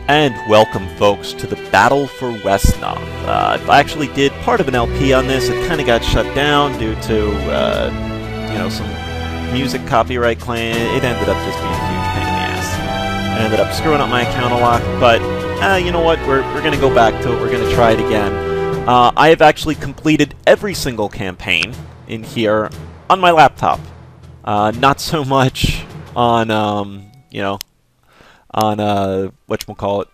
And welcome, folks, to the Battle for Wesnoth. I actually did part of an LP on this. It kind of got shut down due to, some music copyright claim. It ended up just being a huge pain in the ass. I ended up screwing up my account a lot, but you know what? We're going to go back to it. We're going to try it again. I have actually completed every single campaign in here on my laptop. Not so much on, whatchamacallit,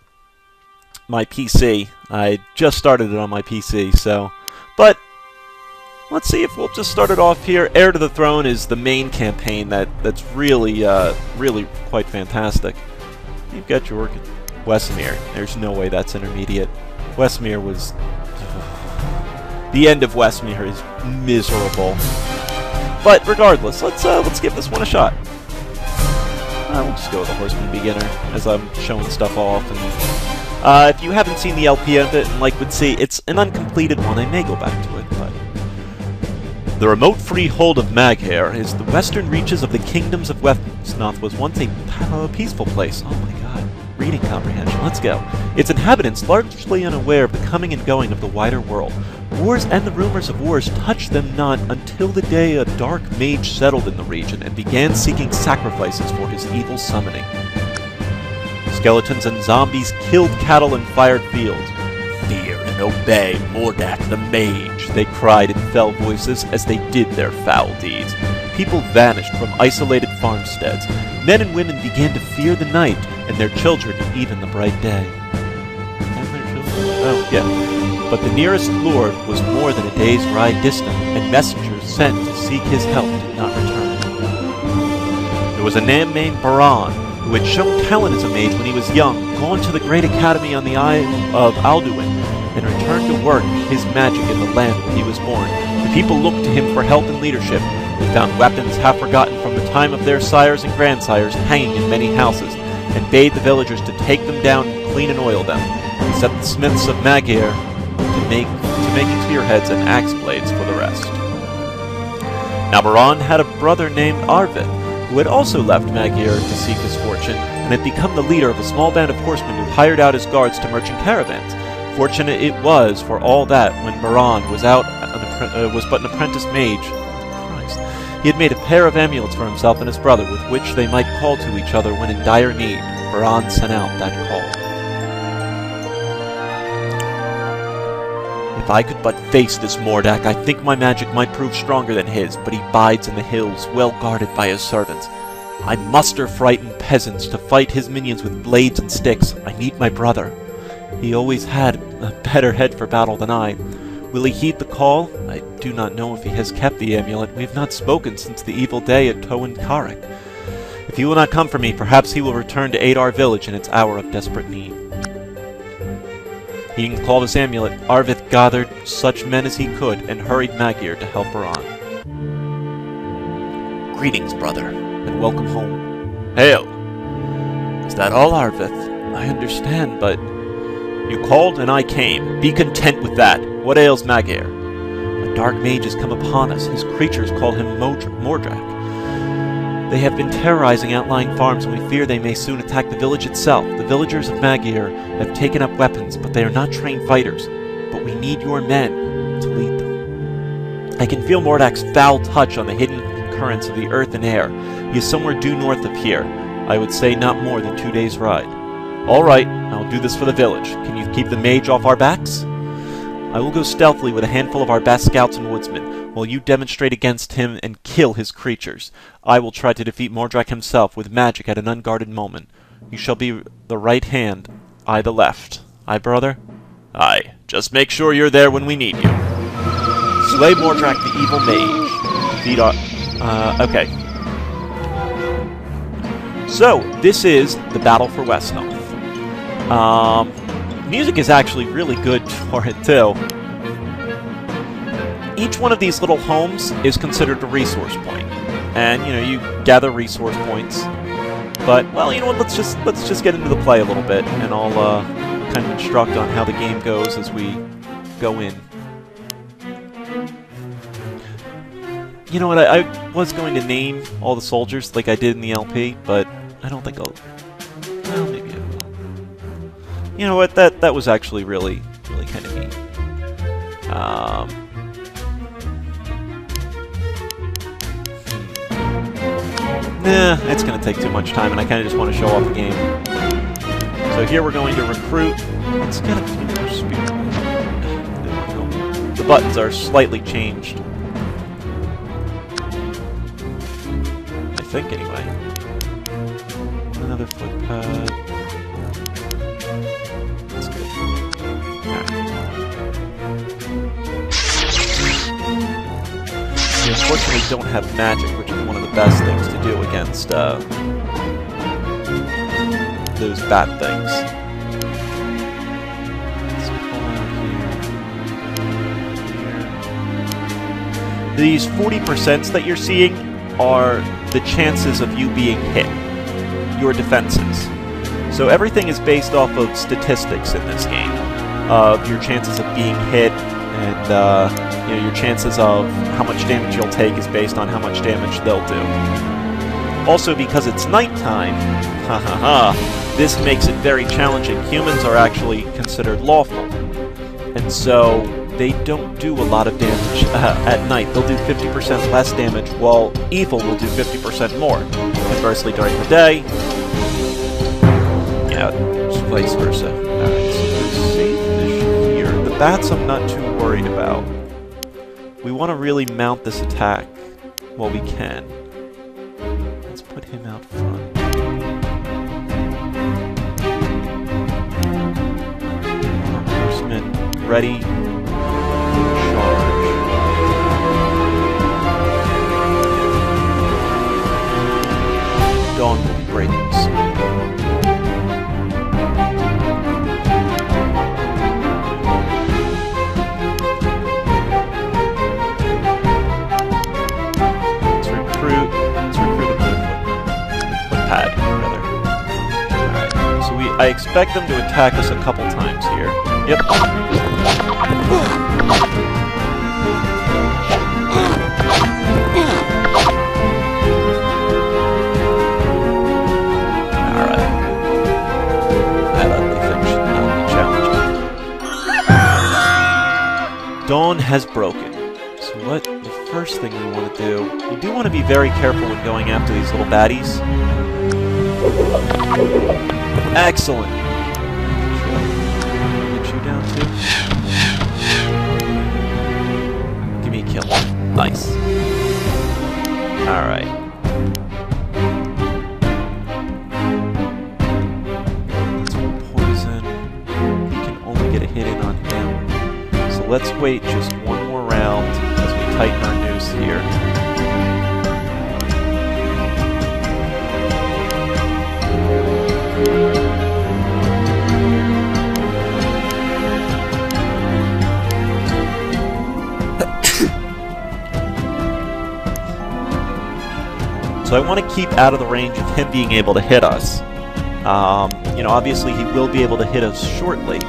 my PC. I just started it on my PC, so... But, let's see if we'll just start it off here. Heir to the Throne is the main campaign that's really, really quite fantastic. You've got your work at Wesemere. There's no way that's intermediate. Wesemere was... The end of Wesemere is miserable. But regardless, let's give this one a shot. We'll just go with the Horseman Beginner, as I'm showing stuff off. And if you haven't seen the LP of it, and like would see, it's an uncompleted one. I may go back to it, but... The remote freehold of Maghair is the western reaches of the kingdoms of Wesnoth was once a peaceful place. Oh my god. Reading comprehension. Let's go. Its inhabitants, largely unaware of the coming and going of the wider world. Wars and the rumors of wars touched them not until the day a dark mage settled in the region and began seeking sacrifices for his evil summoning. Skeletons and zombies killed cattle and fired fields. Fear and obey Mordak the mage, they cried in fell voices as they did their foul deeds. People vanished from isolated farmsteads. Men and women began to fear the night, and their children even the bright day. And their children? Oh, yeah. But the nearest lord was more than a day's ride distant, and messengers sent to seek his help did not return. There was a man named Baron, who had shown talent as a mage when he was young, gone to the great academy on the Isle of Alduin, and returned to work his magic in the land where he was born. The people looked to him for help and leadership. They found weapons half forgotten from the time of their sires and grandsires hanging in many houses, and bade the villagers to take them down and clean and oil them. He set the smiths of Maghair to making spearheads and axe blades for the rest. Now Baron had a brother named Arvin, who had also left Maghair to seek his fortune, and had become the leader of a small band of horsemen who hired out his guards to merchant caravans. Fortunate it was for all that when Baron was but an apprentice mage. Christ. He had made a pair of amulets for himself and his brother, with which they might call to each other when in dire need. Baron sent out that call. If I could but face this Mordak, I think my magic might prove stronger than his, but he bides in the hills, well guarded by his servants. I muster frightened peasants to fight his minions with blades and sticks. I need my brother. He always had a better head for battle than I. Will he heed the call? I do not know if he has kept the amulet. We have not spoken since the evil day at Toegoff. If he will not come for me, perhaps he will return to aid our village in its hour of desperate need. Heeding the call of this amulet, Arvith gathered such men as he could and hurried Maghair to help her on. Greetings, brother, and welcome home. Hail! Is that all, Arvith? I understand, but... You called and I came. Be content with that. What ails Maghair? A dark mage has come upon us. His creatures call him Mordak. They have been terrorizing outlying farms, and we fear they may soon attack the village itself. The villagers of Maghair have taken up weapons, but they are not trained fighters. But we need your men to lead them. I can feel Mordak's foul touch on the hidden currents of the earth and air. He is somewhere due north of here. I would say not more than 2 days' ride. All right, I'll do this for the village. Can you keep the mage off our backs? I will go stealthily with a handful of our best scouts and woodsmen, while you demonstrate against him and kill his creatures. I will try to defeat Mordak himself with magic at an unguarded moment. You shall be the right hand, I the left. Aye, brother? Aye. Just make sure you're there when we need you. Slay Mordak the evil mage. Defeat our... okay. So, this is the Battle for Wesnoth. Music is actually really good for it, too. Each one of these little homes is considered a resource point. And, you gather resource points. But, well, you know what, let's just get into the play a little bit, and I'll, kind of instruct on how the game goes as we go in. You know what, I was going to name all the soldiers like I did in the LP, but I don't think I'll... Well, maybe I will. You know what? That was actually really kind of neat. Nah, it's going to take too much time, and I kind of just want to show off the game. So here we're going to recruit. Let's get a few more speed. The buttons are slightly changed. I think, anyway. Another footpad. That's good. Alright. We unfortunately don't have magic, which is one of the best things to do against those bat things. These 40% that you're seeing are the chances of you being hit, your defenses. So everything is based off of statistics in this game, of your chances of being hit, and you know, your chances of how much damage you'll take is based on how much damage they'll do. Also, because it's nighttime, this makes it very challenging. Humans are actually considered lawful, and so they don't do a lot of damage at night. They'll do 50% less damage, while evil will do 50% more. Conversely, during the day, yeah, just vice versa. Alright, so the save issue here. The bats I'm not too worried about. We want to really mount this attack while we can. Let's put him out front. Horseman ready. Charge. Dawn will be breaking soon. Let's recruit another footpad, rather. Alright, so I expect them to attack us a couple times here. Yep. Dawn has broken. So what the first thing we want to do, we do want to be very careful when going after these little baddies. Excellent. Get you down too. Give me a kill. Nice. Alright. That's poison. He can only get a hit in on him. Let's wait just one more round as we tighten our noose here. So I want to keep out of the range of him being able to hit us. You know, obviously he will be able to hit us shortly.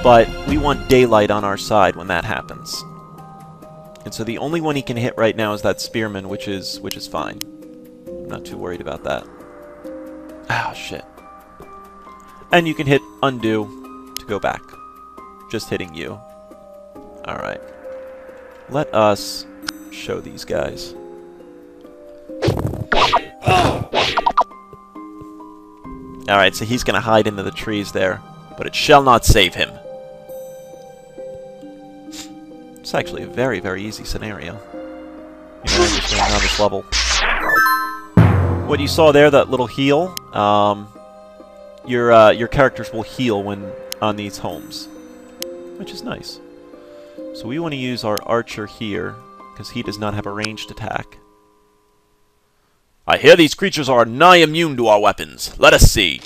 But we want daylight on our side when that happens. And so the only one he can hit right now is that spearman, which is fine. I'm not too worried about that. Ah, shit. And you can hit undo to go back. Just hitting you. Alright. Let us show these guys. Alright, so he's gonna hide into the trees there. But it shall not save him. It's actually a very, very easy scenario. You know, understand on this level. What you saw there, that little heal, your characters will heal when on these homes, which is nice. So we want to use our archer here, because he does not have a ranged attack. I hear these creatures are nigh immune to our weapons. Let us see.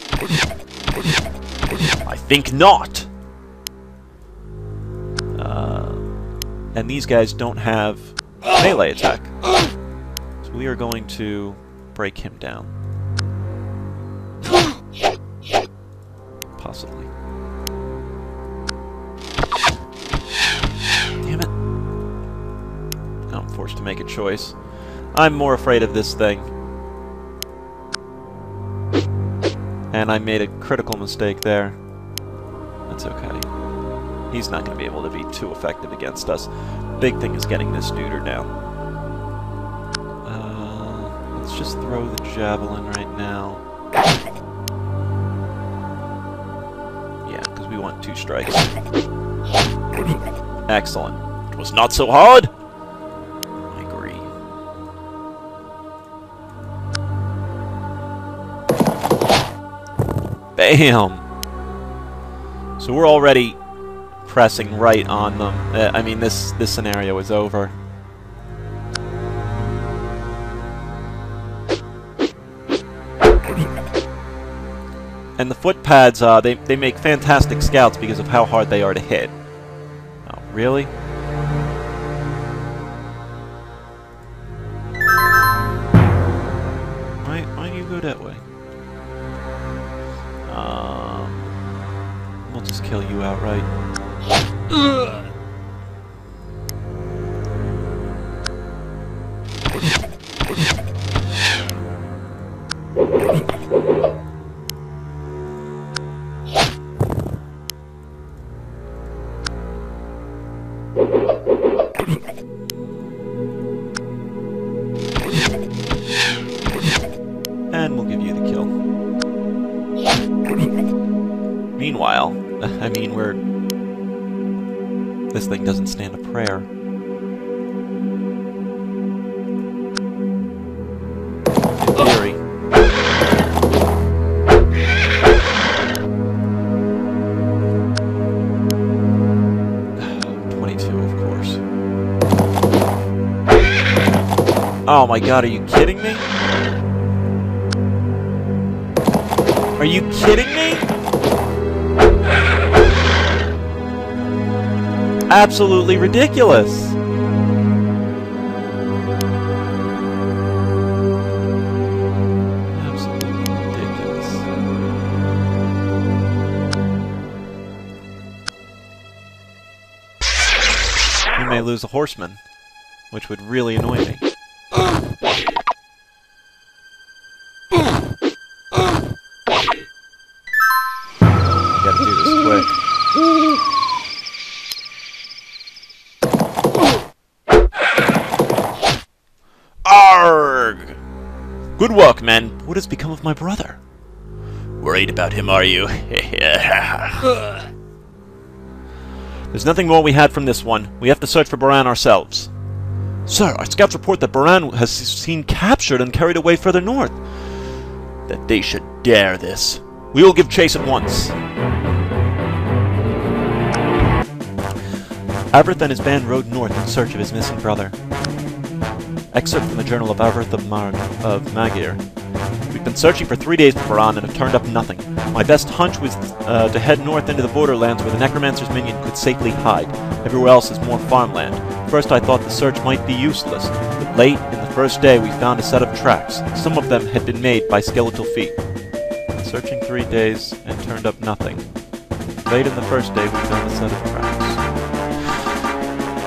I think not. And these guys don't have melee attack. So we are going to break him down. Possibly. Damn it. Now I'm forced to make a choice. I'm more afraid of this thing. And I made a critical mistake there. That's okay. He's not going to be able to be too effective against us. Big thing is getting this duder down. Let's just throw the javelin right now. Yeah, because we want 2 strikes. Excellent. It was not so hard! I agree. Bam! So we're already pressing right on them. I mean, this scenario is over. And the footpads, they make fantastic scouts because of how hard they are to hit. Oh, really? Why do you go that way? We'll just kill you outright. And we'll give you the kill. Meanwhile, I mean, this thing doesn't stand a prayer. In theory. Oh my god, are you kidding me? Are you kidding me? Absolutely ridiculous! Absolutely ridiculous. We may lose a horseman, which would really annoy me. Gotta do this quick. Arrgh! Good work, men. What has become of my brother? Worried about him, are you? There's nothing more we had from this one. We have to search for Baron ourselves. Sir, our scouts report that Baron has seen captured and carried away further north. That they should dare this. We will give chase at once. Arvin and his band rode north in search of his missing brother. Excerpt from the journal of Arvin of Magir. We've been searching for 3 days for Baron and have turned up nothing. My best hunch was to head north into the borderlands where the necromancer's minion could safely hide. Everywhere else is more farmland. First I thought the search might be useless, but late in the first day we found a set of tracks. Some of them had been made by skeletal feet. Searching 3 days and turned up nothing. Late in the first day we found a set of tracks.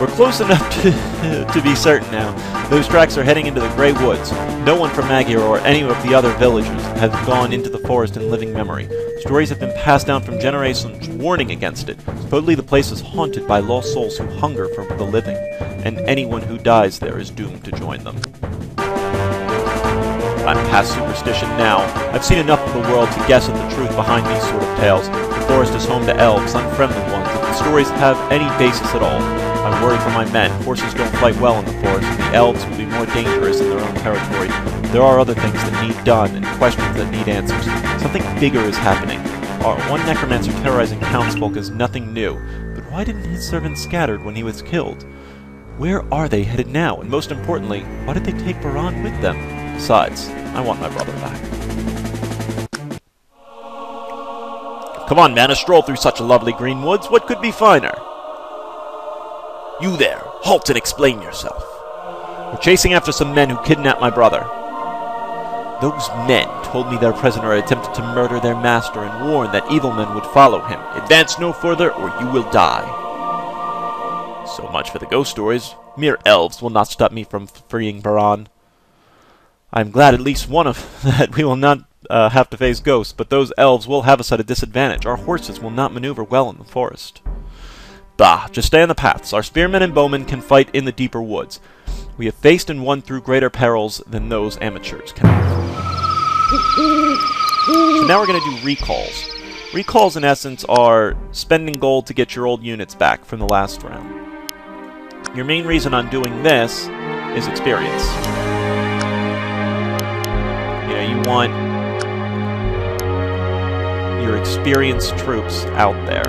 We're close enough to be certain now. Those tracks are heading into the Grey Woods. No one from Magir or any of the other villagers has gone into the forest in living memory. Stories have been passed down from generations warning against it. Supposedly the place is haunted by lost souls who hunger for the living, and anyone who dies there is doomed to join them. I'm past superstition now. I've seen enough of the world to guess at the truth behind these sort of tales. The forest is home to elves, unfriendly ones, if the stories have any basis at all. I'm worried for my men. Horses don't fight well in the forest, and the elves will be more dangerous in their own territory. There are other things that need done, and questions that need answers. Something bigger is happening. Our one necromancer terrorizing townsfolk is nothing new, but why didn't his servants scattered when he was killed? Where are they headed now, and most importantly, why did they take Baron with them? Besides, I want my brother back. Come on, man, a stroll through such a lovely green woods. What could be finer? You there, halt and explain yourself. We're chasing after some men who kidnapped my brother. Those men told me their prisoner attempted to murder their master and warned that evil men would follow him. Advance no further or you will die. So much for the ghost stories. Mere elves will not stop me from freeing Baron. I'm glad at least one of that we will not have to face ghosts, but those elves will have us at a disadvantage. Our horses will not maneuver well in the forest. Bah, just stay on the paths. Our spearmen and bowmen can fight in the deeper woods. We have faced and won through greater perils than those amateurs can. So now we're going to do recalls. Recalls, in essence, are spending gold to get your old units back from the last round. Your main reason on doing this is experience. You know, you want your experienced troops out there.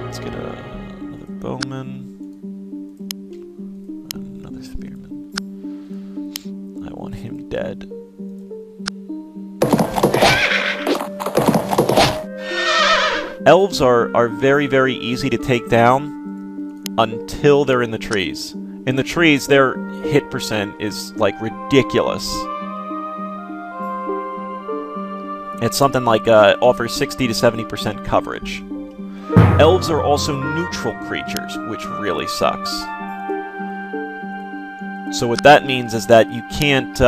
Let's get another bowman. Another spearman. I want him dead. Elves are very, very easy to take down until they're in the trees. In the trees, their hit percent is, like, ridiculous. It's something like, offers 60 to 70% coverage. Elves are also neutral creatures, which really sucks. So what that means is that you can't,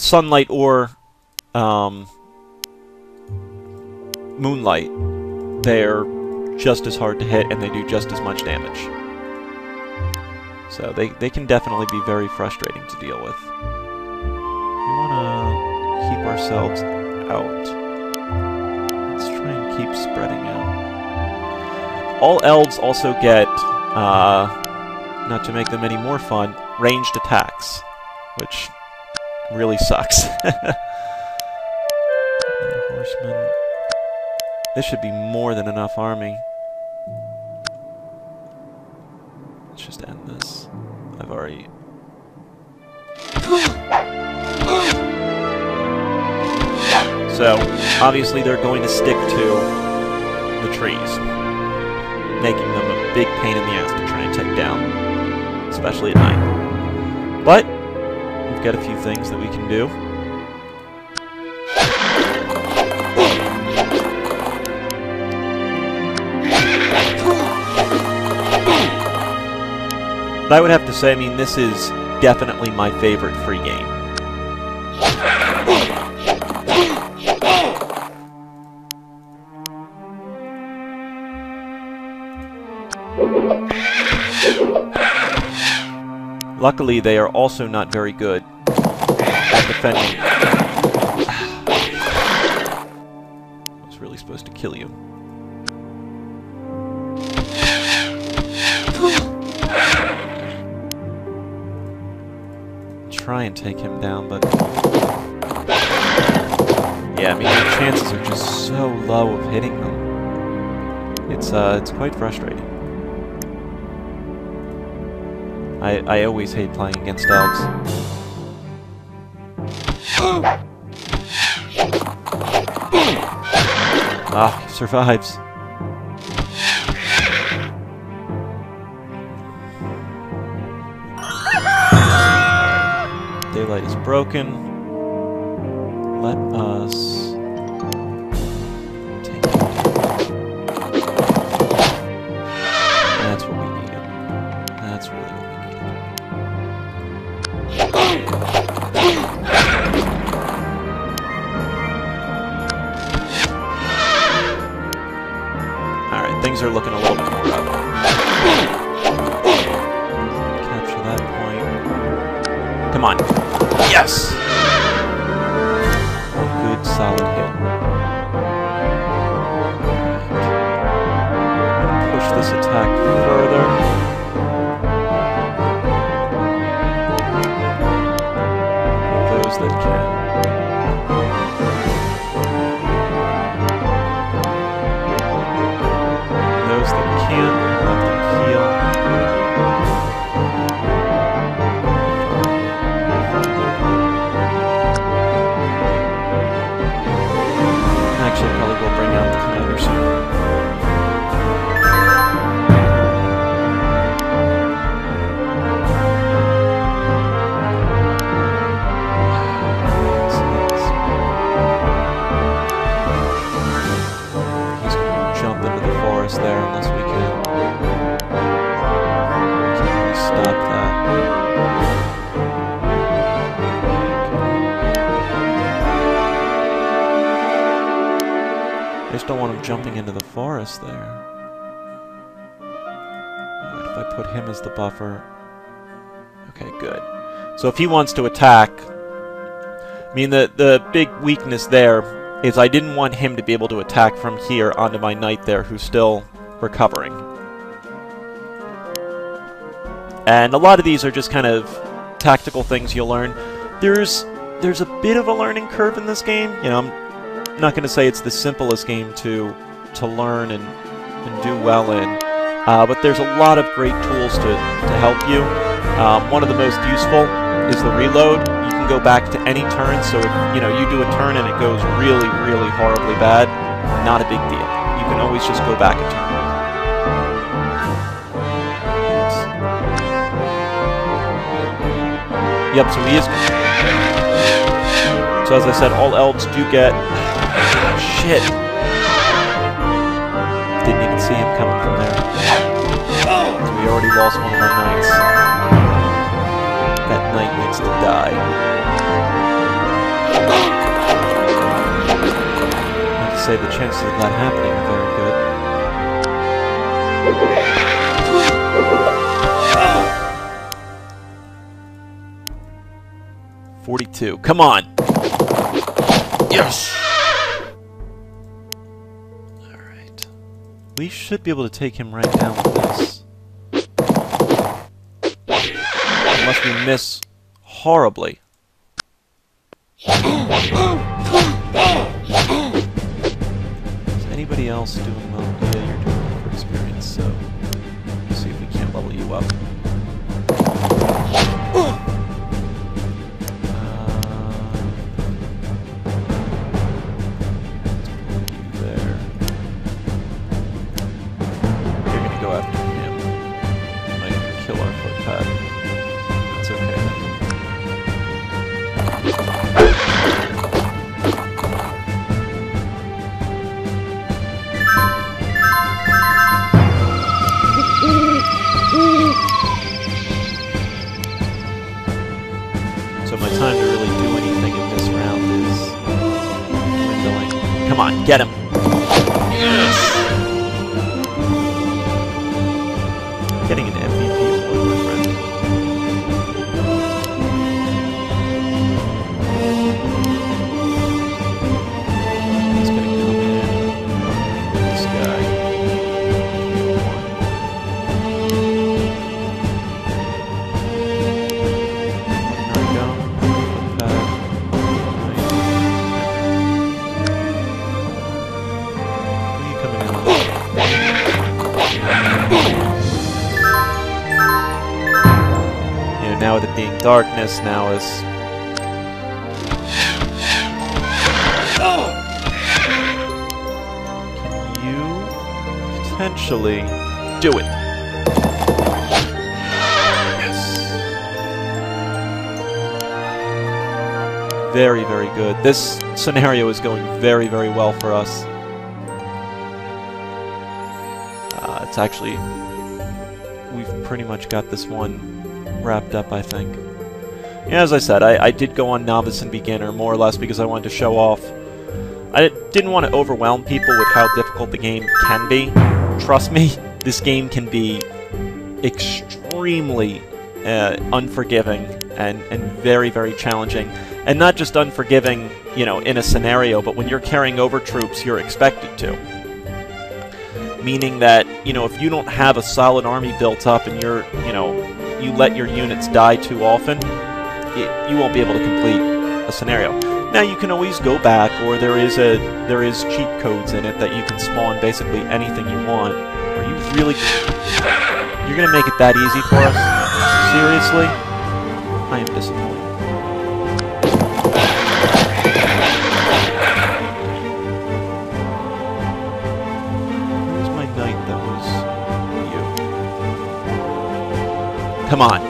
sunlight or, moonlight, they're just as hard to hit and they do just as much damage. So they can definitely be very frustrating to deal with. We want to keep ourselves out. Let's try and keep spreading out. All elves also get, not to make them any more fun, ranged attacks, which really sucks. Horseman. This should be more than enough army. Let's just end this. I've already... So, obviously they're going to stick to the trees, making them a big pain in the ass to try and take down, especially at night. But, we've got a few things that we can do. But I would have to say, I mean, this is definitely my favorite free game. Luckily, they are also not very good at defending. I was really supposed to kill you. Try and take him down, but yeah, I mean, the chances are just so low of hitting them. It's quite frustrating. I always hate playing against elves. Ah, he survives. Daylight is broken. Let us take it. That's what we needed. That's really what we needed. Alright, things are looking a little bit more up. Capture that point. Come on. Yes! Good, solid hit. Push this attack further. Those that can. Those that can't, let them heal. Actually, probably will bring out the commander soon. just don't want him jumping into the forest there. Alright, if I put him as the buffer... Okay, good. So if he wants to attack... I mean, the big weakness there is I didn't want him to be able to attack from here onto my knight there, who's still recovering. And a lot of these are just kind of tactical things you'll learn. There's a bit of a learning curve in this game. You know, I'm not going to say it's the simplest game to learn and do well in, but there's a lot of great tools to help you. One of the most useful is the reload. You can go back to any turn, so if you do a turn and it goes really, really horribly bad, not a big deal. You can always just go back a turn. Yep, so he is... So as I said, all elves do get... Shit! Didn't even see him coming from there. So we already lost one of our knights. That knight needs to die. I have to say, the chances of that happening are very good. 42. Come on! Yes! Alright. We should be able to take him right down with this. Unless we miss horribly. Is anybody else doing well? Yeah, you're doing well for experience, so... Let's see if we can't level you up. Get him! Yes! Getting an MVP award, my friend. He's gonna come in with this guy. There we go. Now with it being darkness, now is... Can you potentially do it? Yes. Very, very good. This scenario is going very, very well for us. It's actually... We've pretty much got this one wrapped up, I think. Yeah, as I said, I did go on Novice and Beginner, more or less, because I wanted to show off. I didn't want to overwhelm people with how difficult the game can be. Trust me, this game can be extremely unforgiving and very, very challenging. And not just unforgiving, in a scenario, but when you're carrying over troops, you're expected to. Meaning that, if you don't have a solid army built up and you're, you let your units die too often, you won't be able to complete a scenario. Now you can always go back, or there is cheat codes in it that you can spawn basically anything you want. Are you really... You're gonna make it that easy for us? Seriously? I am disappointed. Where's my knight that was you? Come on.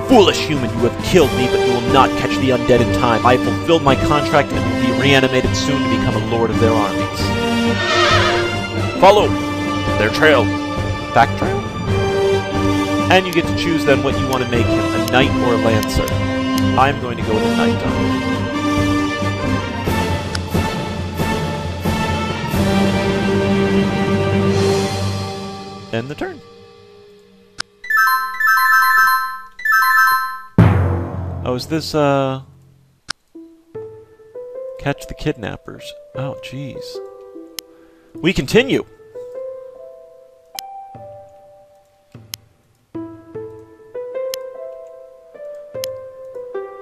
Foolish human, you have killed me, but you will not catch the undead in time. I have fulfilled my contract and will be reanimated soon to become a lord of their armies. Follow their trail. Back trail? And you get to choose then what you want to make him, a knight or a lancer. I'm going to go with a knight on him. end the turn. Oh, is this, catch the kidnappers. Oh, jeez. We continue!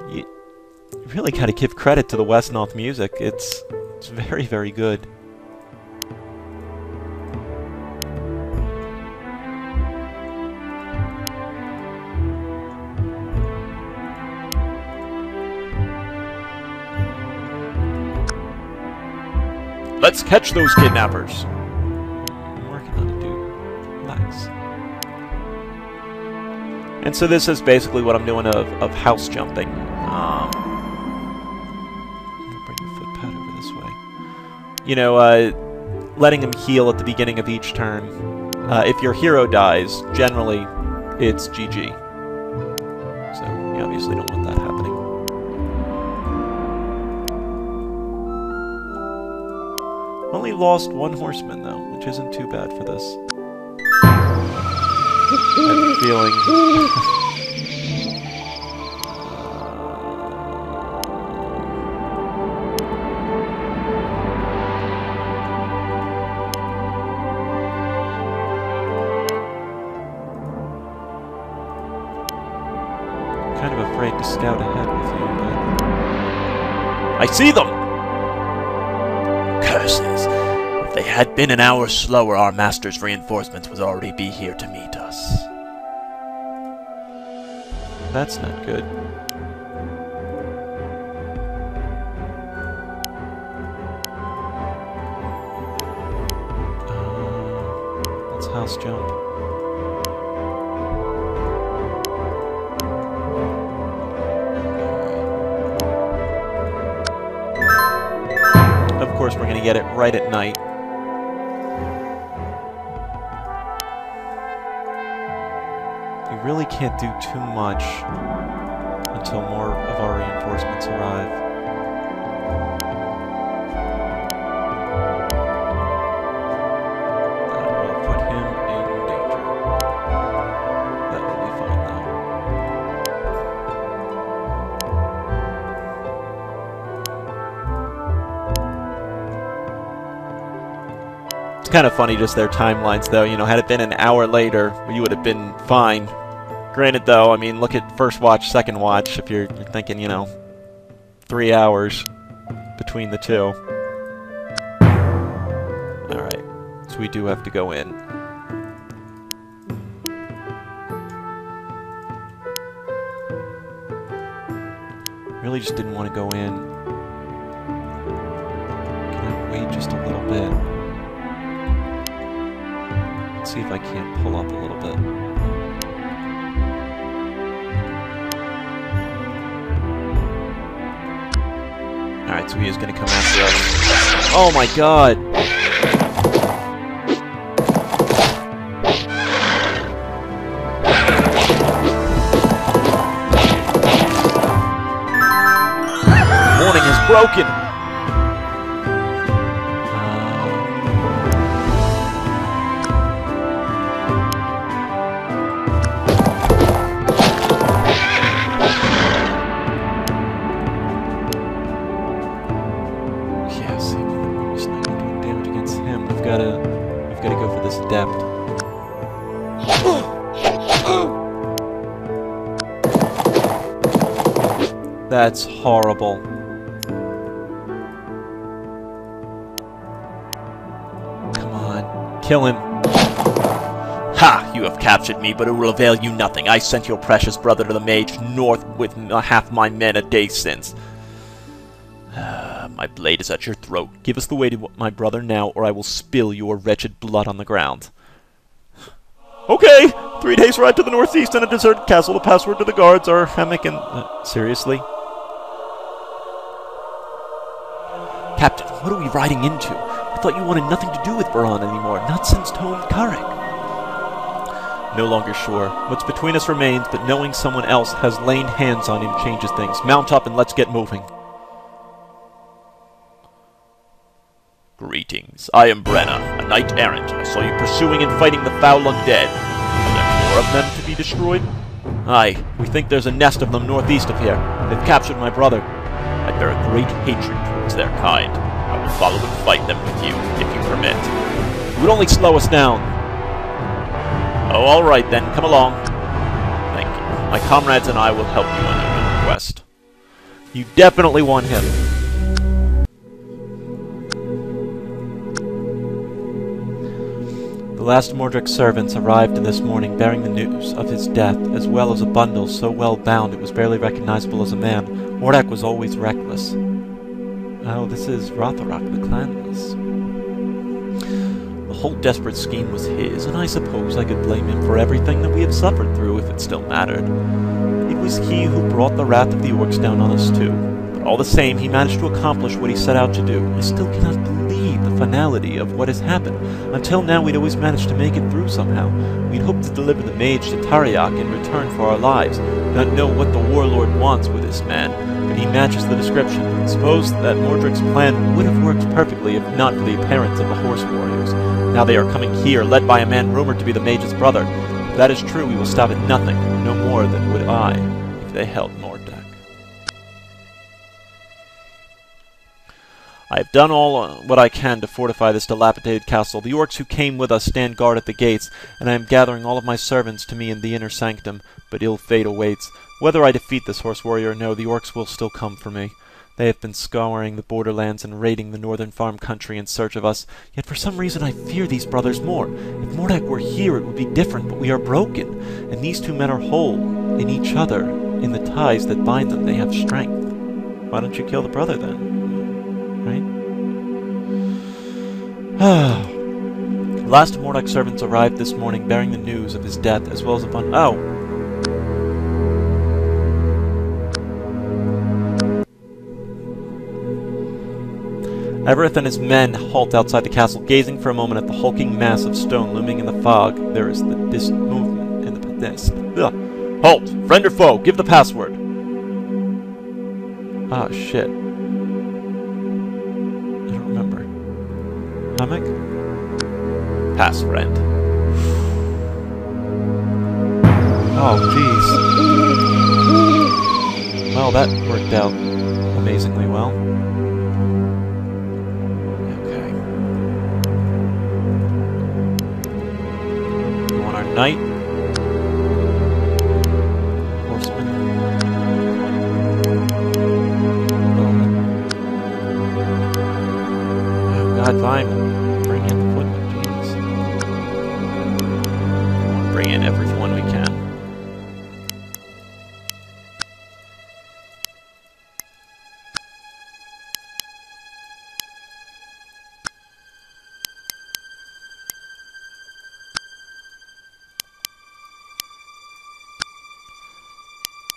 You really gotta give credit to the Wesnoth music. It's very, very good. Let's catch those kidnappers! I'm working on it, dude. Relax. And so this is basically what I'm doing of house jumping. Bring the footpad over this way. You know, letting him heal at the beginning of each turn. If your hero dies, generally, it's GG. So, you obviously don't want that happening. Only lost one horseman, though, which isn't too bad for this. I have a feeling... I'm kind of afraid to scout ahead with you, but... I see them! Curses! If they had been an hour slower, our master's reinforcements would already be here to meet us. That's not good. Let's house jump. Of course, we're going to get it right at night. We really can't do too much until more of our reinforcements arrive. That will put him in danger. That will be fine, though. It's kind of funny, just their timelines, though. You know, had it been an hour later, you would have been fine. Granted, though, I mean, look at first watch, second watch, if you're thinking, you know, 3 hours between the two. Alright, so we do have to go in. Really just didn't want to go in. Can I wait just a little bit? Let's see if I can't pull up a little bit. Alright, so he is going to come after us. Oh my god! Morning is broken! We've got to go for this adept. That's horrible. Come on, kill him. Ha! You have captured me, but it will avail you nothing. I sent your precious brother to the mage north with half my men a day since. My blade is at your throat. Give us the way to my brother now, or I will spill your wretched blood on the ground. Okay! 3 days ride to the northeast in a deserted castle. The password to the guards are hammock and... seriously? Captain, what are we riding into? I thought you wanted nothing to do with Baron anymore. Not since Tome Karek. No longer sure. What's between us remains, but knowing someone else has laid hands on him changes things. Mount up and let's get moving. Greetings. I am Brenna, a knight-errant. I saw you pursuing and fighting the foul undead. Are there more of them to be destroyed? Aye, we think there's a nest of them northeast of here. They've captured my brother. I bear a great hatred towards their kind. I will follow and fight them with you, if you permit. It would only slow us down. Oh, all right then. Come along. Thank you. My comrades and I will help you on your new quest. You definitely want him. The last of Mordrek's servants arrived this morning bearing the news of his death, as well as a bundle so well bound it was barely recognizable as a man. Mordek was always reckless. Oh, this is Rotharak the clanless. The whole desperate scheme was his, and I suppose I could blame him for everything that we have suffered through if it still mattered. It was he who brought the wrath of the orcs down on us too. But all the same, he managed to accomplish what he set out to do. I still cannot believe the finality of what has happened. Until now, we'd always managed to make it through somehow. We'd hoped to deliver the mage to Tariak in return for our lives. Not know what the warlord wants with this man, but he matches the description. I suppose that Mordrek's plan would have worked perfectly if not for the appearance of the horse warriors. Now they are coming here, led by a man rumored to be the mage's brother. If that is true, we will stop at nothing, no more than would I, if they held Mordek. I have done all what I can to fortify this dilapidated castle. The orcs who came with us stand guard at the gates, and I am gathering all of my servants to me in the inner sanctum, but ill fate awaits. Whether I defeat this horse warrior or no, the orcs will still come for me. They have been scouring the borderlands and raiding the northern farm country in search of us, yet for some reason I fear these brothers more. If Mordek were here, it would be different, but we are broken, and these two men are whole in each other. In the ties that bind them, they have strength. Why don't you kill the brother, then? Right? The last of Mordek's servants arrived this morning bearing the news of his death, as well as upon... Oh! Everett and his men halt outside the castle, gazing for a moment at the hulking mass of stone looming in the fog. There is the distant movement in the disc. Ugh. Halt! Friend or foe, give the password. Ah, shit. I don't remember. Hammock? Pass, friend. Oh, jeez. Well, that worked out amazingly well. Knight, horseman, bowman. Oh God, fine. Bring in the footman, jeez. Bring in everyone we can.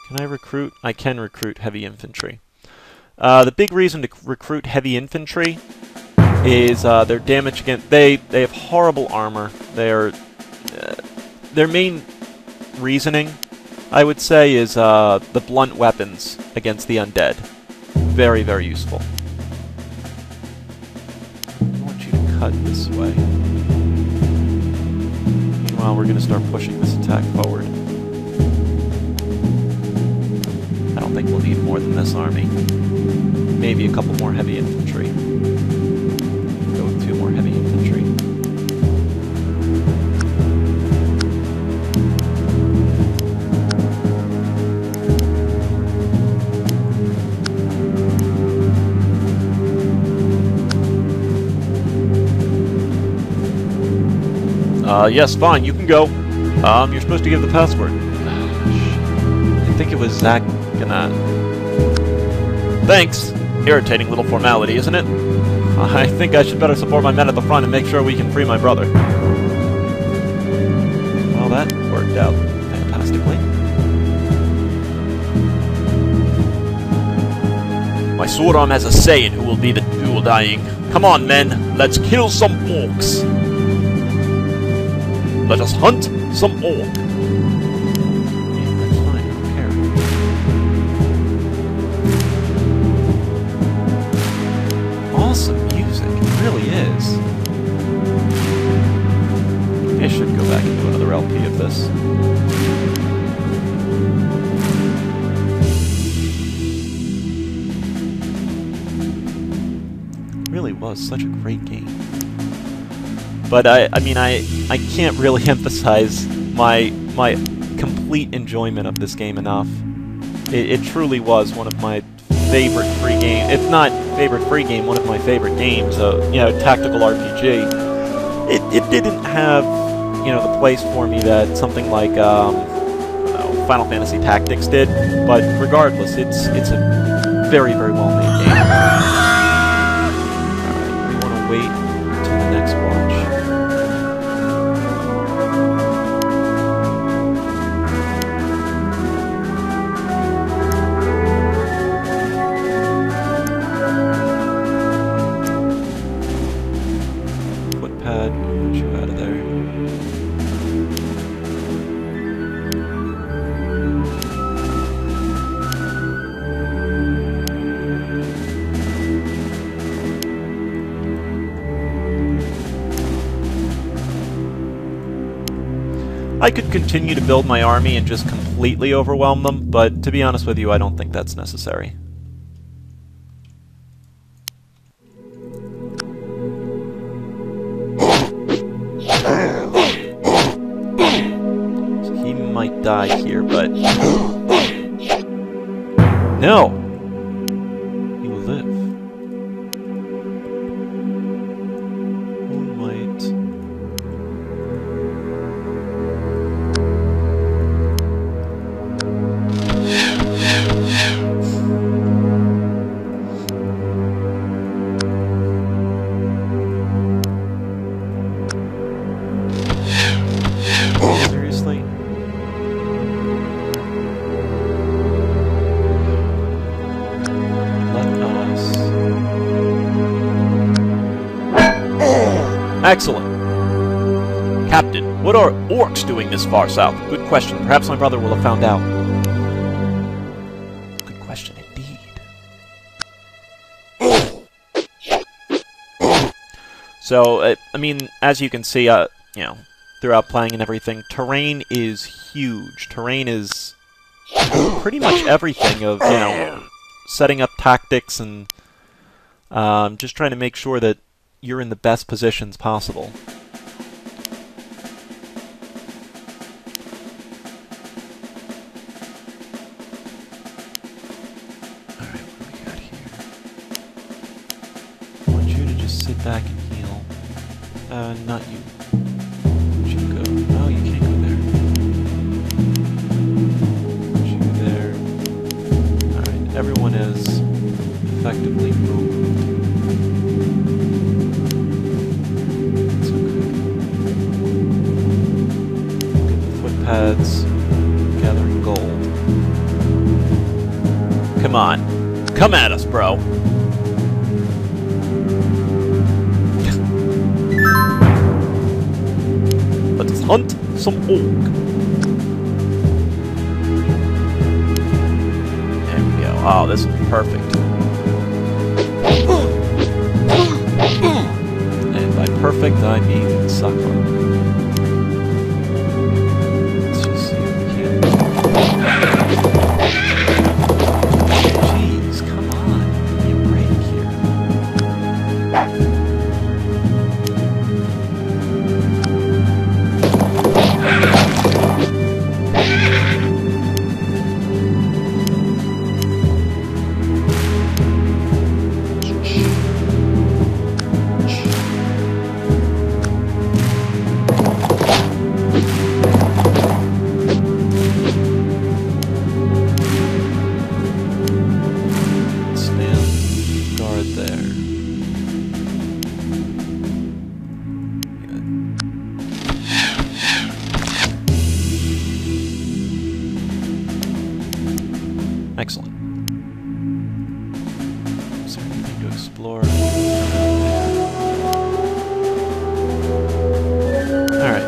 Can I recruit? I can recruit heavy infantry. The big reason to recruit heavy infantry is their damage against... They have horrible armor. Their main reasoning, I would say, is the blunt weapons against the undead. Very, very useful. I want you to cut this way. Meanwhile, we're going to start pushing this attack forward. I don't think we'll need more than this army. Maybe a couple more heavy infantry. Go with 2 more heavy infantry. Yes, fine, you can go. You're supposed to give the password. I think it was Zach. Thanks. Irritating little formality, isn't it? I think I should better support my men at the front and make sure we can free my brother. Well, that worked out fantastically. My sword arm has a say in who will be the duel dying. Come on, men. Let's kill some orcs. Let us hunt some orc. Awesome music, it really is. LP of this. It really was such a great game. But I mean, I can't really emphasize my complete enjoyment of this game enough. It truly was one of my favorite free game, if not favorite free game, one of my favorite games. You know, tactical RPG. It didn't have, you know, the place for me that something like Final Fantasy Tactics did, but regardless, it's a very, very well made game. Alright, we want to wait until the next watch. Footpad, put you out of there. I could continue to build my army and just completely overwhelm them, but to be honest with you, I don't think that's necessary. So he might die here, but... No! He will live. Who might... Seriously? Let us... Excellent! Captain, what are orcs doing this far south? Good question. Perhaps my brother will have found out. Good question indeed. So, I mean, as you can see, you know, throughout playing and everything, terrain is huge. Terrain is pretty much everything of, you know, setting up tactics and just trying to make sure that you're in the best positions possible. Alright, what do we got here? I want you to just sit back and heal. Not you. You go. Oh, you can't go there. You there. Alright, everyone is effectively moved. It's okay. Get the footpads, gathering gold. Come on. Come at us, bro. Let's hunt some orc. There we go. Oh, this is perfect. And by perfect, I mean sucker. Let's just see if we can. Jeez, come on. Give me a break here. Excellent. Is there anything to explore around there? Alright.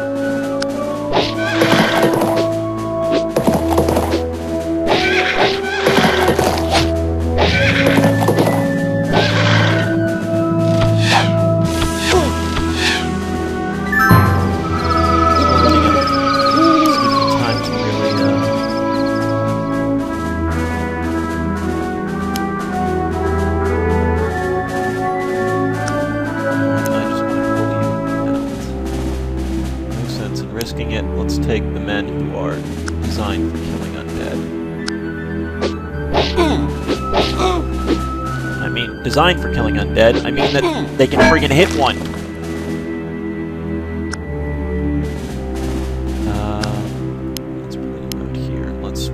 undead. I mean, designed for killing undead. I mean that they can friggin' hit one. Let's put a note here. Let's...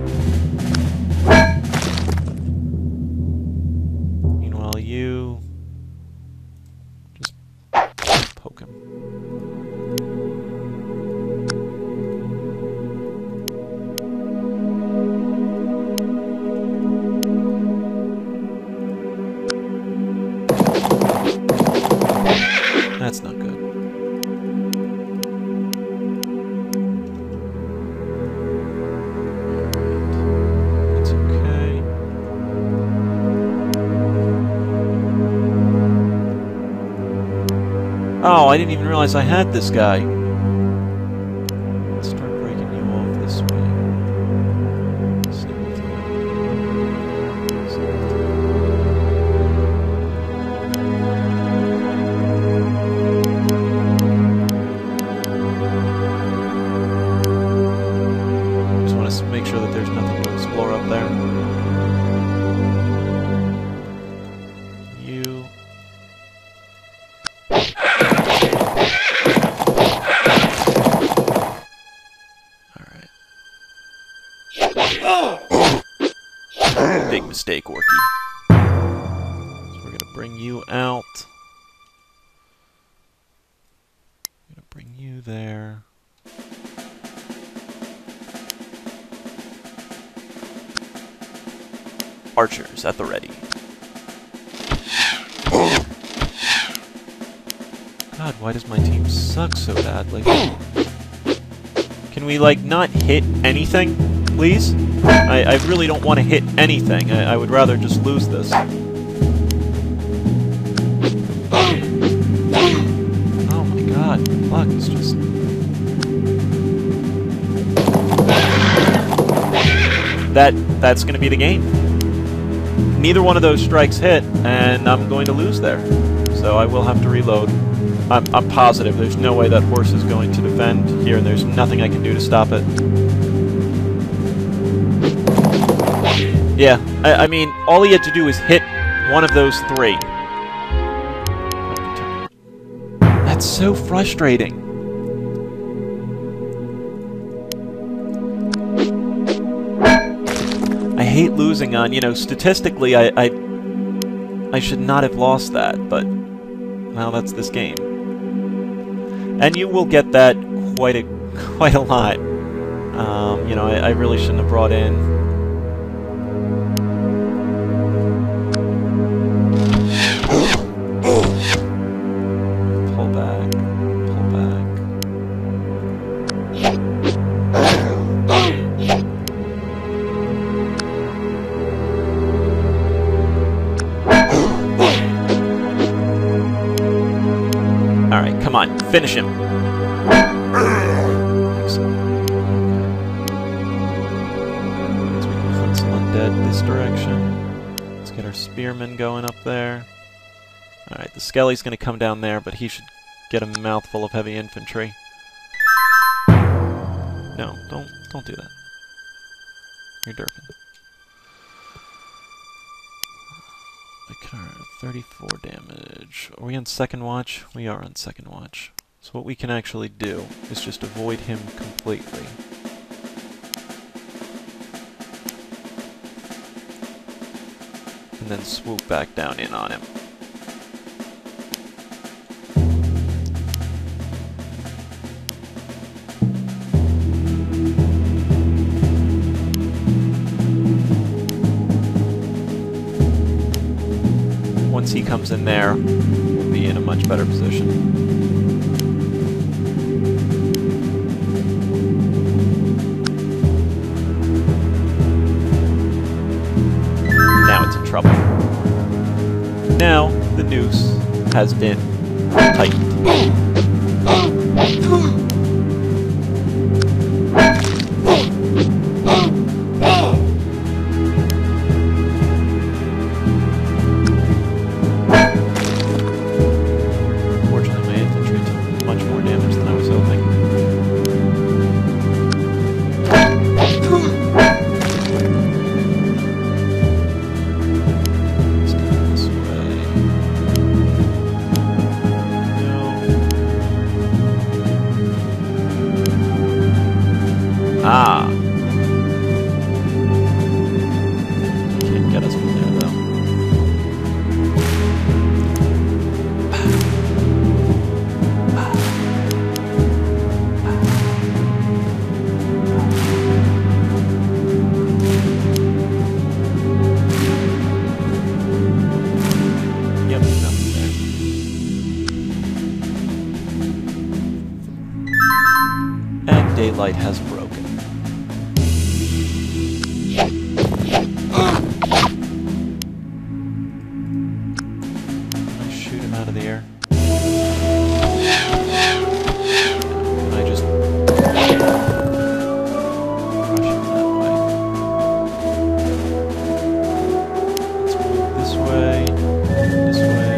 Meanwhile, you... just poke him. That's not good. That's okay. Oh, I didn't even realize I had this guy. Let's start breaking you off this way. Make sure that there's nothing to explore up there. You. Alright. Big mistake, Orky. So we're gonna bring you out. I'm gonna bring you there. Archers at the ready. God, why does my team suck so badly? Can we, like, not hit anything, please? I really don't want to hit anything. I would rather just lose this. Oh my god, luck is just... That's gonna be the game. Neither one of those strikes hit, and I'm going to lose there. So I will have to reload. I'm positive there's no way that horse is going to defend here, and there's nothing I can do to stop it. Yeah, I mean, all he had to do is hit one of those three. That's so frustrating. I hate losing on, you know, statistically I should not have lost that, but, well, that's this game. And you will get that quite a lot. You know, I really shouldn't have brought in... Pull back. Pull back. Alright, come on, finish him. Excellent. Means we can hunt some undead this direction. Let's get our spearmen going up there. Alright, the Skelly's gonna come down there, but he should get a mouthful of heavy infantry. No, don't do that. You're derping. Alright, 34 damage. Are we on second watch? We are on second watch. So what we can actually do is just avoid him completely. And then swoop back down in on him. Once he comes in there, we'll be in a much better position. Now it's in trouble. Now the noose has been tightened. sunlight has broken. Can I shoot him out of the air? Can I just rush him that way? Let's move this way, this way.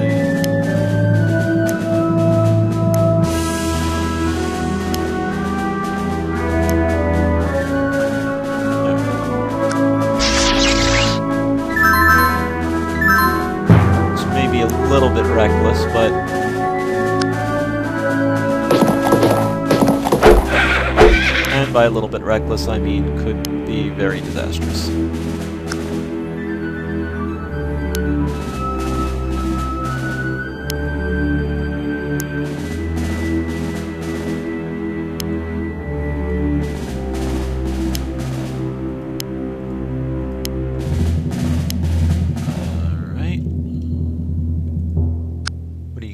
A little bit reckless, but and by a little bit reckless I mean could be very disastrous.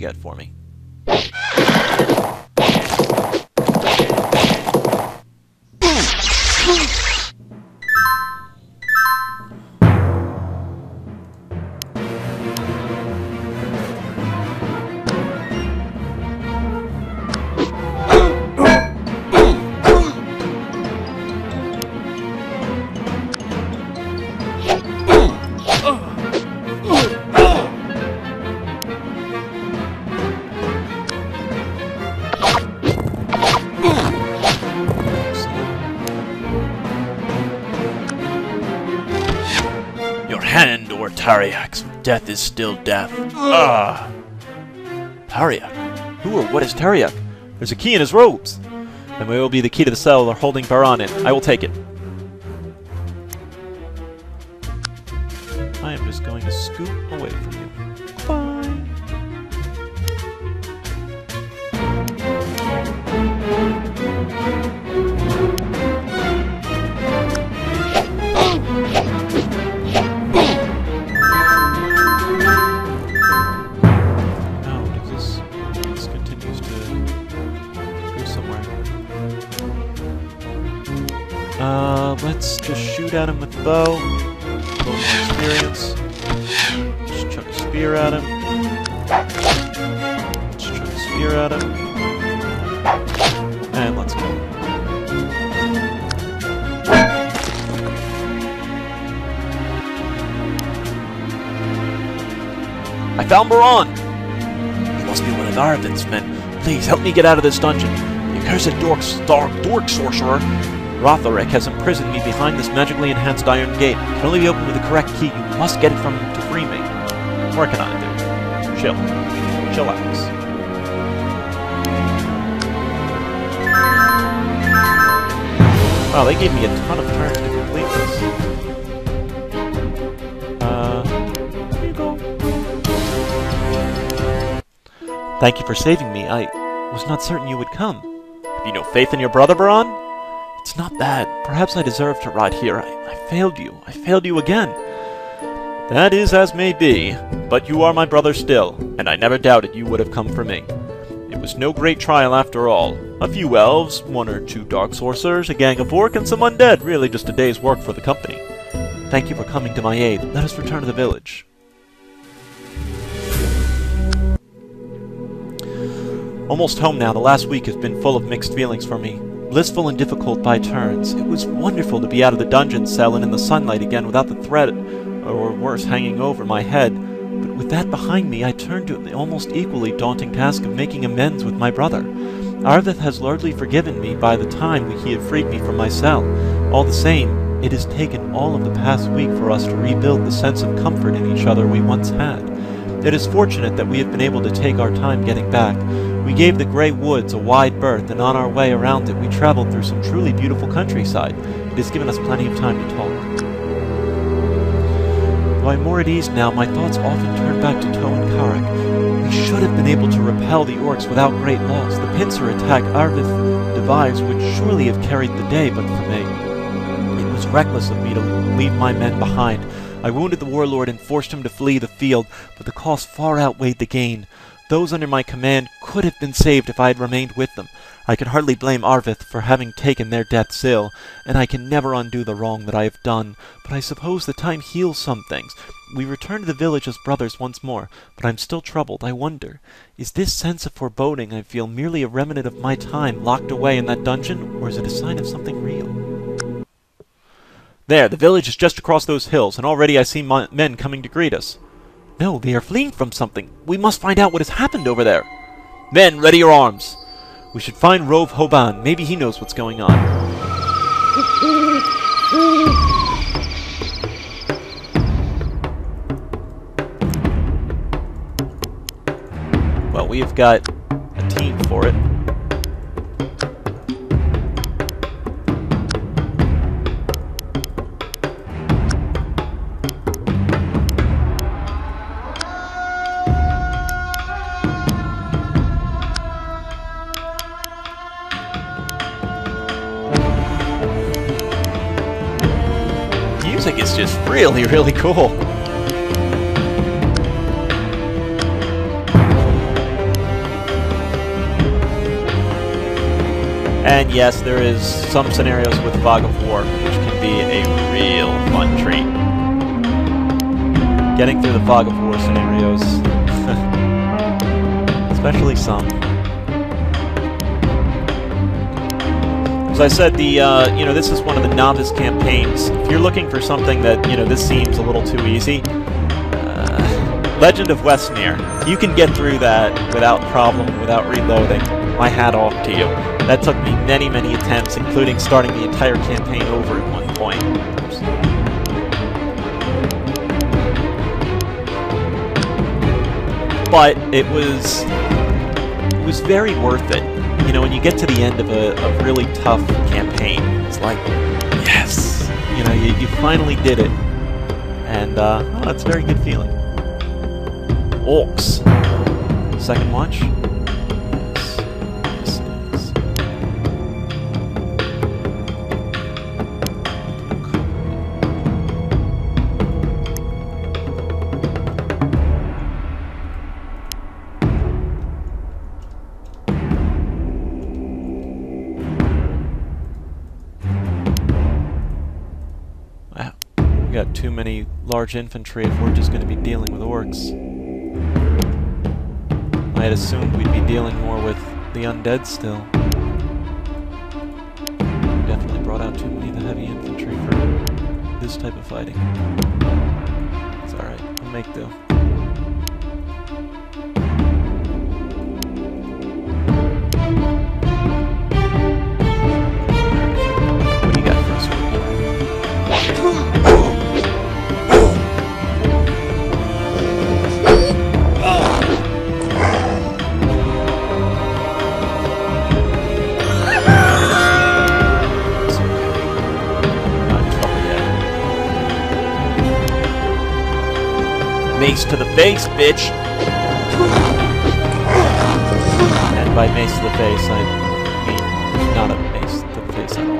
Get for me. Hand or Tariak's death is still death. Ah! Tariak? Who or what is Tariak? There's a key in his robes. Then it will be the key to the cell they're holding Baron in. I will take it. I am just going to scoot away from you. Bye. Let's just shoot at him with the bow. A little more experience. Just chuck a spear at him. Just chuck a spear at him. And let's go. I found Baron! He must be one of Arvin's men. Please, help me get out of this dungeon. The accursed dork sorcerer Rotharic has imprisoned me behind this magically enhanced iron gate. It can only be opened with the correct key. You must get it from him to free me. What can I do? Chill. Chillax. Wow, they gave me a ton of turns to complete this. Here you go. Thank you for saving me. I was not certain you would come. Have you no faith in your brother, Baron? It's not that. Perhaps I deserve to rot here. I failed you. I failed you again. That is as may be, but you are my brother still, and I never doubted you would have come for me. It was no great trial after all. A few elves, one or two dark sorcerers, a gang of orc, and some undead. Really just a day's work for the company. Thank you for coming to my aid. Let us return to the village. Almost home now. The last week has been full of mixed feelings for me. Blissful and difficult by turns. It was wonderful to be out of the dungeon cell and in the sunlight again without the threat, or worse, hanging over my head. But with that behind me, I turned to the almost equally daunting task of making amends with my brother. Arvin has largely forgiven me by the time he had freed me from my cell. All the same, it has taken all of the past week for us to rebuild the sense of comfort in each other we once had. It is fortunate that we have been able to take our time getting back. We gave the Grey Woods a wide berth, and on our way around it we traveled through some truly beautiful countryside. It has given us plenty of time to talk. Though I'm more at ease now, my thoughts often turn back to Toe and Karak. We should have been able to repel the orcs without great loss. The pincer attack Arvin devised would surely have carried the day but for me. It was reckless of me to leave my men behind. I wounded the warlord and forced him to flee the field, but the cost far outweighed the gain. Those under my command could have been saved if I had remained with them. I can hardly blame Arvith for having taken their deaths ill, and I can never undo the wrong that I have done, but I suppose the time heals some things. We return to the village as brothers once more, but I'm still troubled. I wonder, is this sense of foreboding I feel merely a remnant of my time locked away in that dungeon, or is it a sign of something real? There, the village is just across those hills, and already I see men coming to greet us. No, they are fleeing from something. We must find out what has happened over there. Men, ready your arms. We should find Rove Hoban. Maybe he knows what's going on. Well, we've got a team for it. Music is just really, really cool. And yes, there is some scenarios with Fog of War, which can be a real fun treat. Getting through the Fog of War scenarios, especially some. As I said, this is one of the novice campaigns. If you're looking for something that, this seems a little too easy, Legend of Wesnoth, you can get through that without problem, without reloading. My hat off to you. That took me many, many attempts, including starting the entire campaign over at one point. But it was very worth it. When you get to the end of a really tough campaign, it's like, yes! You finally did it. And, it's a very good feeling. Orcs. Second watch? Yes. Yes, it is. Wow. We got too many large infantry if we're just going to be dealing with orcs. I had assumed we'd be dealing more with the undead still. Definitely brought out too many of the heavy infantry for this type of fighting. It's alright, we'll make do. What do you got for us, Wookie? Mace to the face, bitch! And by mace to the face, I mean not a mace to the face at all.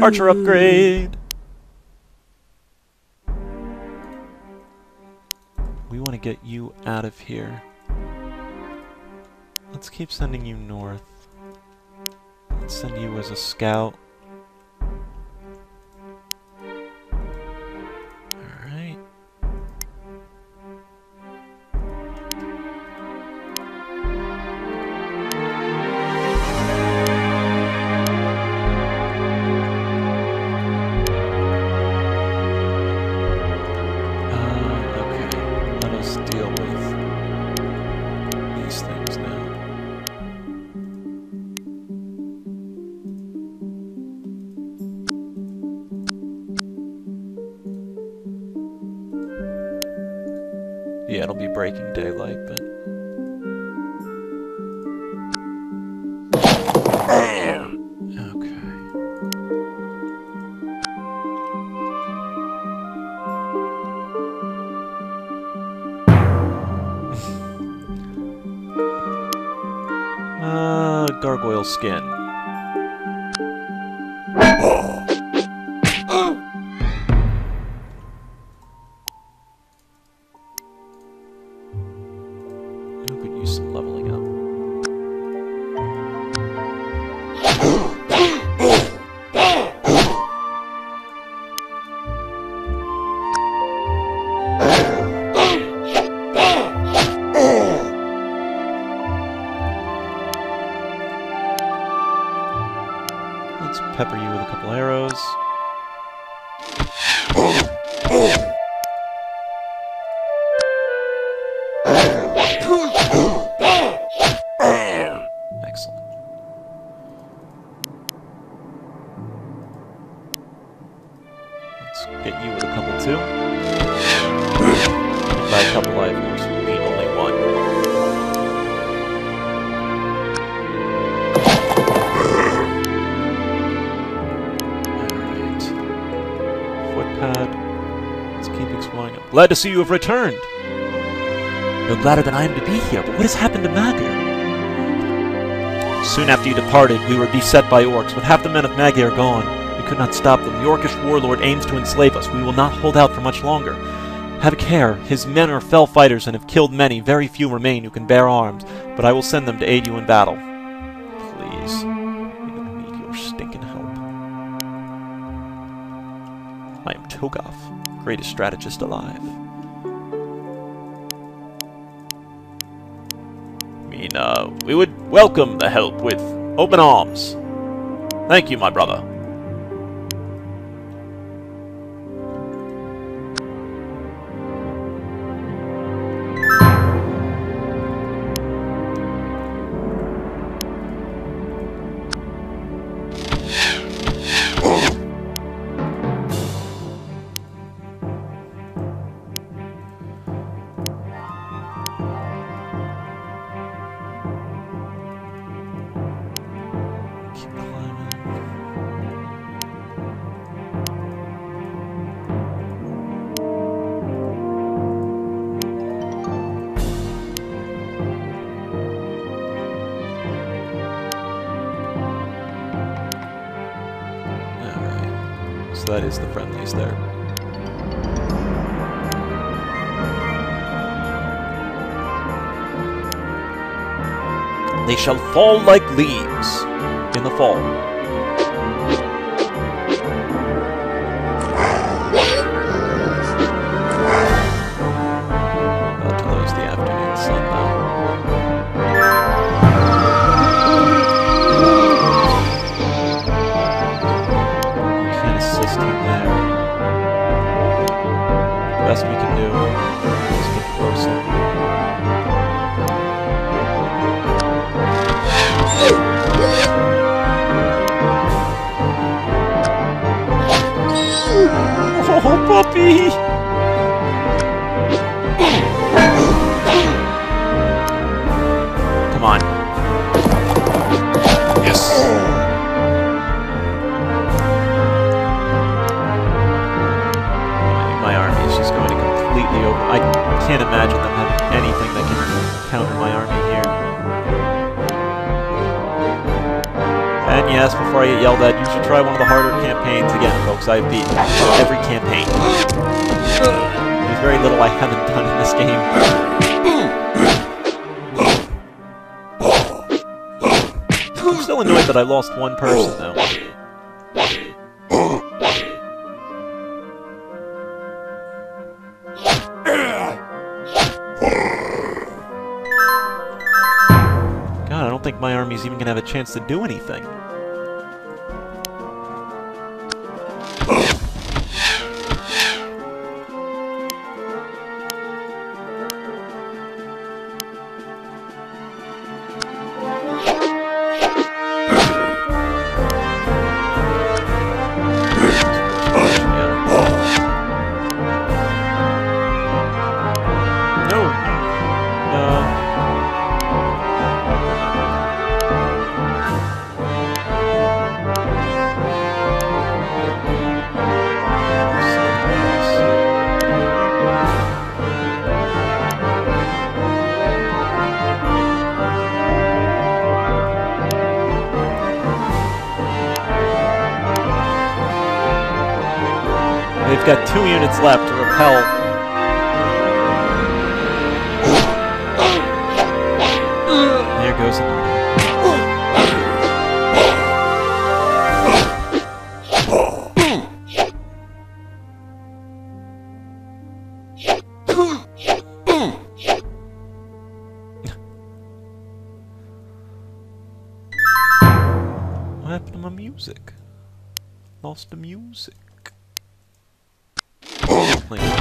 Archer upgrade! We want to get you out of here. Let's keep sending you north. Let's send you as a scout. Alright. Deal with these things now. Yeah, it'll be breaking daylight, but... gargoyle skin. use some leveling up. Let's pepper you with a couple arrows. Excellent. Let's get you with a couple too. And by a couple I of course mean only one. Alright. Footpad. Let's keep exploring. I'm glad to see you have returned! No gladder than I am to be here, but what has happened to Magyar? Soon after you departed, we were beset by orcs. With half the men of Magyar gone, we could not stop them. The orcish warlord aims to enslave us. We will not hold out for much longer. Have a care. His men are fell fighters and have killed many. Very few remain who can bear arms, but I will send them to aid you in battle. Please. We don't need your stinking help. I am Toegoff, greatest strategist alive. We would welcome the help with open arms. Thank you, my brother. So that is the friendlies there. They shall fall like leaves in the fall. About to lose the afternoon sun now. Best we can do is get closer. Oh, puppy! Come on. Yes. I can't imagine them having anything that can counter my army here. And yes, before I get yelled at, you should try one of the harder campaigns again, folks. I've beaten every campaign. There's very little I haven't done in this game. I'm still annoyed that I lost one person, though. I don't think my army's even gonna have a chance to do anything. They've got 2 units left to repel. there goes another. What happened to my music? Lost the music. Oh, there you go.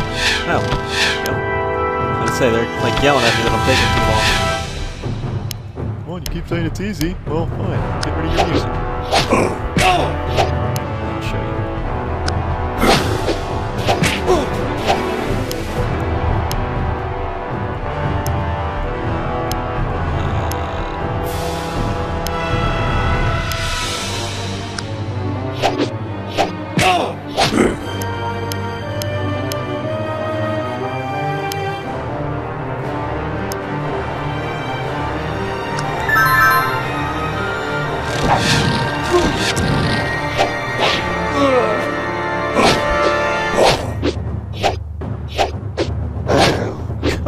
I was gonna say, they're like yelling at me that I'm taking too long. Come on, you keep saying it's easy. Well, fine. Get rid of your music. I'll show you.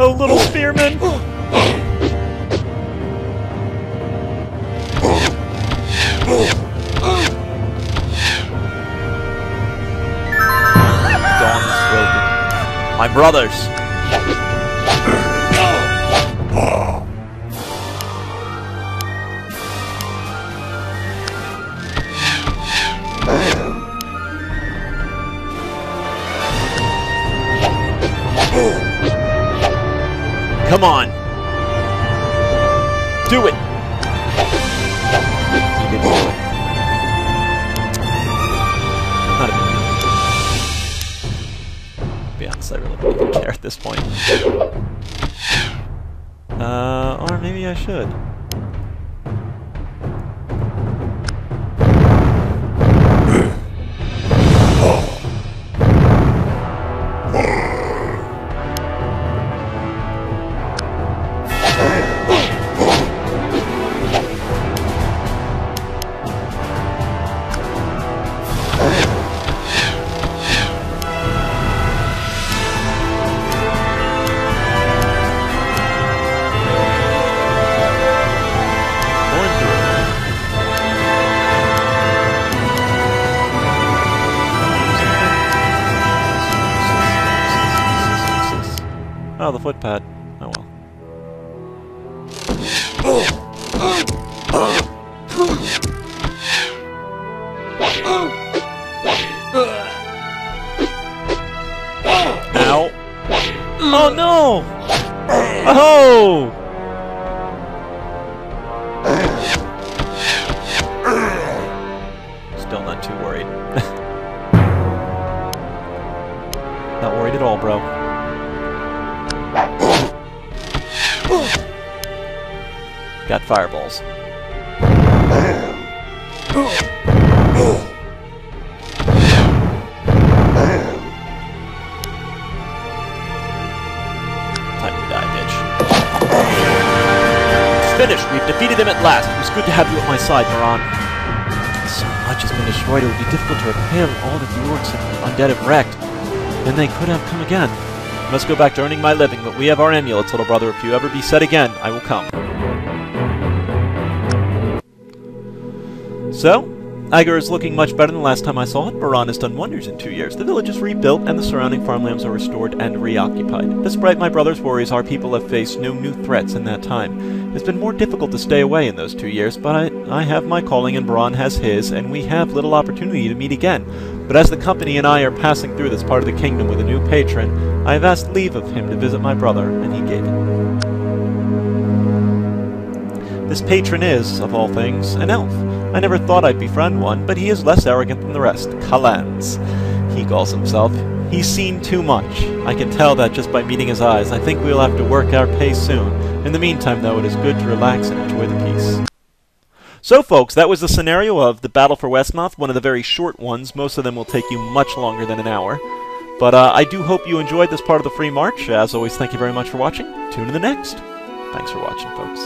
Oh, little spearman! Dawn is broken. My brothers! Come on! Do it! He didn't do it. Not a big deal. To be honest, I really don't even care at this point. Or maybe I should. Oh, the footpad. Oh well. Ow! Oh no! Oh! Still not too worried. Not worried at all, bro. Got fireballs. Time to die, bitch. It's finished! We've defeated him at last! It was good to have you at my side, Baron. So much has been destroyed, it would be difficult to repair all that the orcs and undead have wrecked. Then they could have come again. I must go back to earning my living, but we have our amulets, little brother. If you ever be set again, I will come. So, Agar is looking much better than the last time I saw it. Baron has done wonders in 2 years. The village is rebuilt, and the surrounding farmlands are restored and reoccupied. Despite my brother's worries, our people have faced no new threats in that time. It's been more difficult to stay away in those 2 years, but I have my calling and Baron has his, and we have little opportunity to meet again. But as the company and I are passing through this part of the kingdom with a new patron, I have asked leave of him to visit my brother, and he gave it. This patron is, of all things, an elf. I never thought I'd befriend one, but he is less arrogant than the rest. Kalans, he calls himself. He's seen too much. I can tell that just by meeting his eyes. I think we'll have to work our pace soon. In the meantime, though, it is good to relax and enjoy the peace. So, folks, that was the scenario of the Battle for Wesnoth, one of the very short ones. Most of them will take you much longer than an hour. But I do hope you enjoyed this part of the free march. As always, thank you very much for watching. Tune in the next. Thanks for watching, folks.